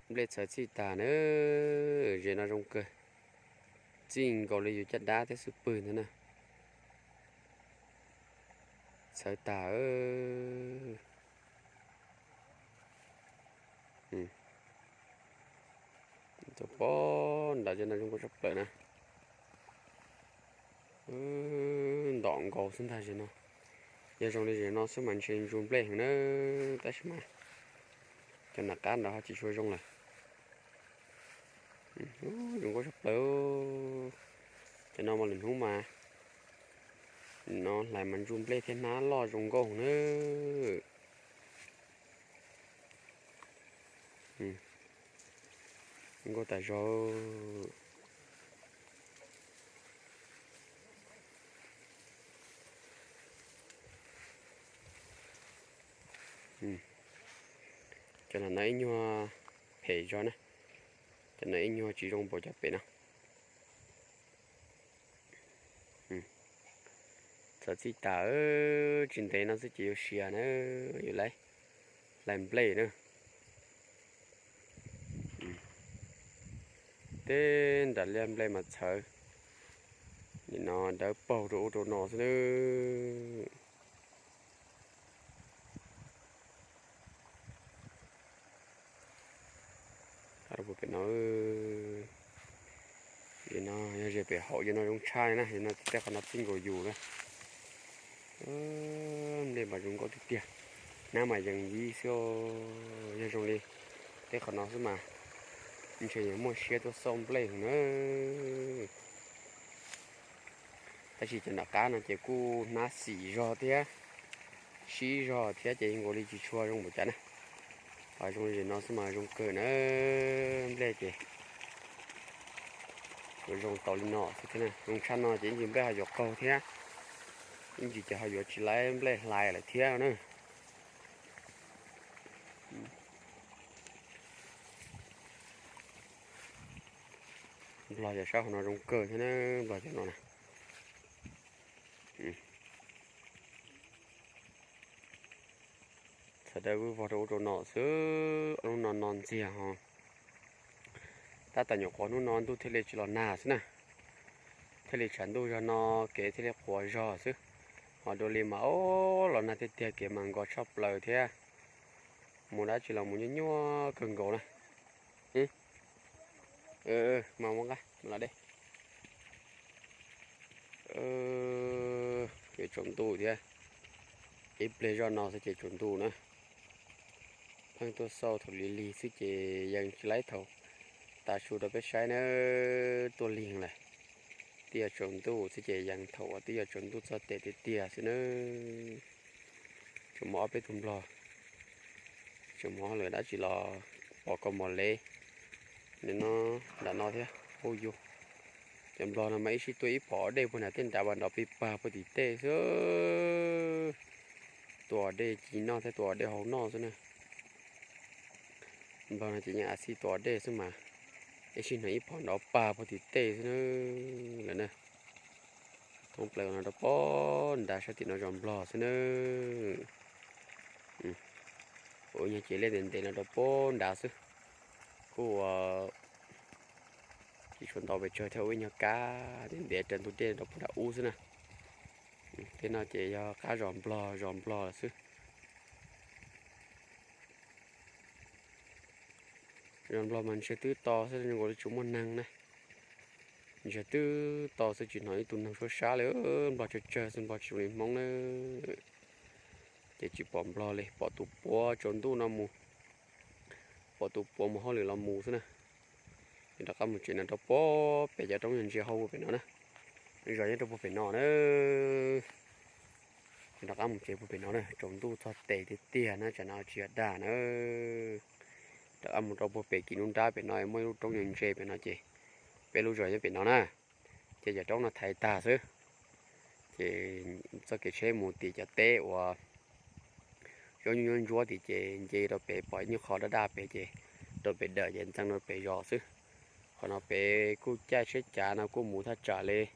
lệ sợ chi tà nữa rồi nó rong cơ chính có lấy chặt đá thế super nữa nè sợ tà cho bón đã cho nó rong có sắp lại nè đọn cầu sinh thái rồi nó giờ trong đây rồi nó sẽ mạnh trên rung play nữa ta sẽ mà cho nó cá nó chỉ chơi rong là đừng có sắp tới cho nó mà lần hú mà nó lại mình rung play thế nó lo rung cầu nữa không có tại rồi cho nên nãy nhua hệ cho nè cho nãy nhua chỉ trong bộ chặt bể nào sợ chỉ tả trên thế nó sẽ chịu xìa nữaอยู่lấy làm play nữa tên đã làm play mà sợ thì nó đỡ bầu rượu đồ nọ nữa ở bộ cái nó thì nó giờ về hậu cho nó trong chai nè thì nó sẽ còn nó sinh rồi dù nữa để mà chúng có tiền nếu mà dần đi siêu giờ trong đi thế còn nó sẽ mà mình chỉ mua xe tôi xong play nữa ta chỉ cho nó cá nó chỉ cu nó xì rò thế xì rò thế chỉ ngồi đi chỉ chua trong một chén này ở trong thì nó sẽ mà trong cửa nữa đây chị rồi trong tàu lên nọ thế này trong chăn nó chỉ dùng bé dọc câu thế nhưng chỉ cho họ dọc chỉ lấy lại là thế nữa lo giờ sao nó trong cửa thế nó lo cho nó này thật đây vừa vào đồ nọ sữa nó non gì hả ta tại nhỏ con nó non tôi thấy lấy chỉ là nà xí nè thấy lấy chắn tôi cho nó kể thấy lấy quả giò xí họ đồ liền mà ô là nà thế tiệt kể mà có shop lời thế muốn đã chỉ là muốn nhua cần gỗ này mà muốn cái là đây cái trồng tủ thế ít lấy cho nó sẽ chỉ trồng tủ nữa thằng tôi sau thầu lì sẽ chỉ dành lấy thầu ta chú đã biết sai nữa tôi liền này tia trồng tu sẽ chỉ dành thầu tia trồng tu cho tệ tia sẽ nữa chúng mỏ biết thùng lò chúng mỏ rồi đã chỉ là bỏ con mỏ lê nên nó đã nói thế ôi vô chúng lò là mấy sĩ tuổi bỏ đây vừa nãy tên đã bàn đọc bị bà vừa thì tê sớ tuổi đây chỉ nó thế tuổi đây hậu nó thế này bao này chỉ nhà xí tuổi đây xem mà cái xin này bỏ nó bà vừa thì tê nữa là nè không phải là nó bỏ đã sẽ thì nó rộng lò thế nữa ôi nhà chị lên đến đây là nó bỏ đã chứ cô chỉ chuẩn tàu về chơi theo với nhà cá đến để trên tôi trên nó đã u thế nè thế nào chỉ cá rộng lò là chứ rộng lò mình sẽ tứ to sẽ gọi là chúng mình năng này mình sẽ tứ to sẽ chỉ nói tụi năng số xa nữa bỏ chơi xin bỏ chịu mong nữa chỉ bỏ lò lên bỏ tụ bỏ trốn tụ nó mù bỏ tụ bỏ mà họ lừa làm mù thế nè thì đó có một chuyện là nó bỏ bây giờ trong những chiếc hâu của nó nè rồi nó phải nó nữa thì đó có một chuyện phải nó nè trốn tụ cho tệ thì tiền nó cho nó chia đà nữa đó có một trò phải kỹ năng ra phải nói mới trong những chiếc phải nó chỉ phải lúc rồi phải nó nè thì giờ trong nó thay ta chứ thì cho cái xe một tí cho tệ và cho những chúa thì chị đó phải bỏ những khó đó đa phải chị rồi phải đợi dần sang nó phải rõ chứ còn nó phải cứ chạy sẽ trả nó cứ muốn thắt trả lên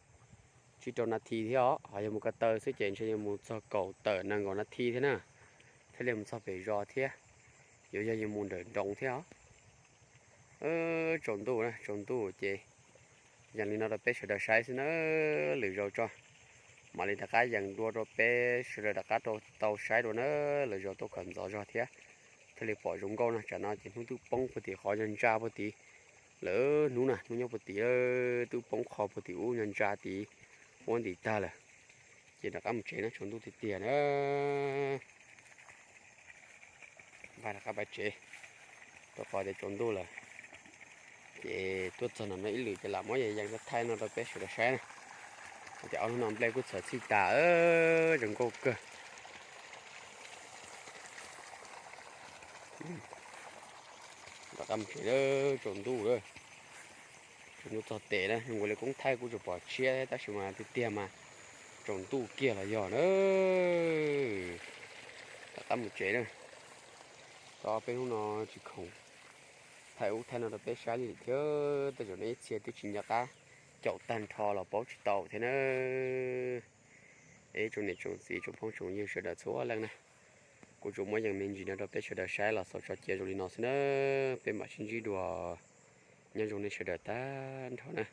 chỉ cho nó thi thế đó họ một cái tờ sẽ chuyển cho một cho cầu tờ năng còn nó thi thế nào thế nên sao phải rõ thế giờ giờ muốn đợi đồng thế đó trồng tu nè trồng tu chị dàn lên nó bé sửa đại sai xin nó lười rồi cho mà lên đặc cái dàn đua rồi bé sửa đặc cái tàu sai rồi nó lười rồi tôi cần rõ cho thế thế là bỏ giống câu nè chả nó chỉ tu bông một tí khó nhân ra một tí lỡ nú nè nú nhau một tí tu bông khó một tí u nhân ra tí muốn tí ta là chỉ là cái một chế nó trồng tu thì tiền đó và là các bài chế tôi khỏi để trồng tu là thì tôi cho nó mấy lười cho làm mấy vậy dàn thay nó rồi bé sửa đại sai nè thì ông nó nằm đây cũng sợ xí tà đừng có cơ và cầm chỉ đó trộn đủ đó trộn đủ thật tệ đấy nhưng mà cũng thay cũng chụp bỏ chia ta chỉ mà thì tiền mà trộn đủ kia là giỏi nữa ta cầm một chế đó to bên nó chỉ không thay út thay nó là bé sáng gì chứ tôi chỗ này chia tôi chỉ nhặt ta chậu tan thò là bó chỉ tàu thế nữa ấy chỗ này trộn gì trộn phong trộn nhiều sự đã số lần này cô chú mới dần mình chỉ nó bé sự đã sai là sao cho chia rồi nó xin nữa bên mà xin gì đùa nhân dùng này sự đã tan thôi nè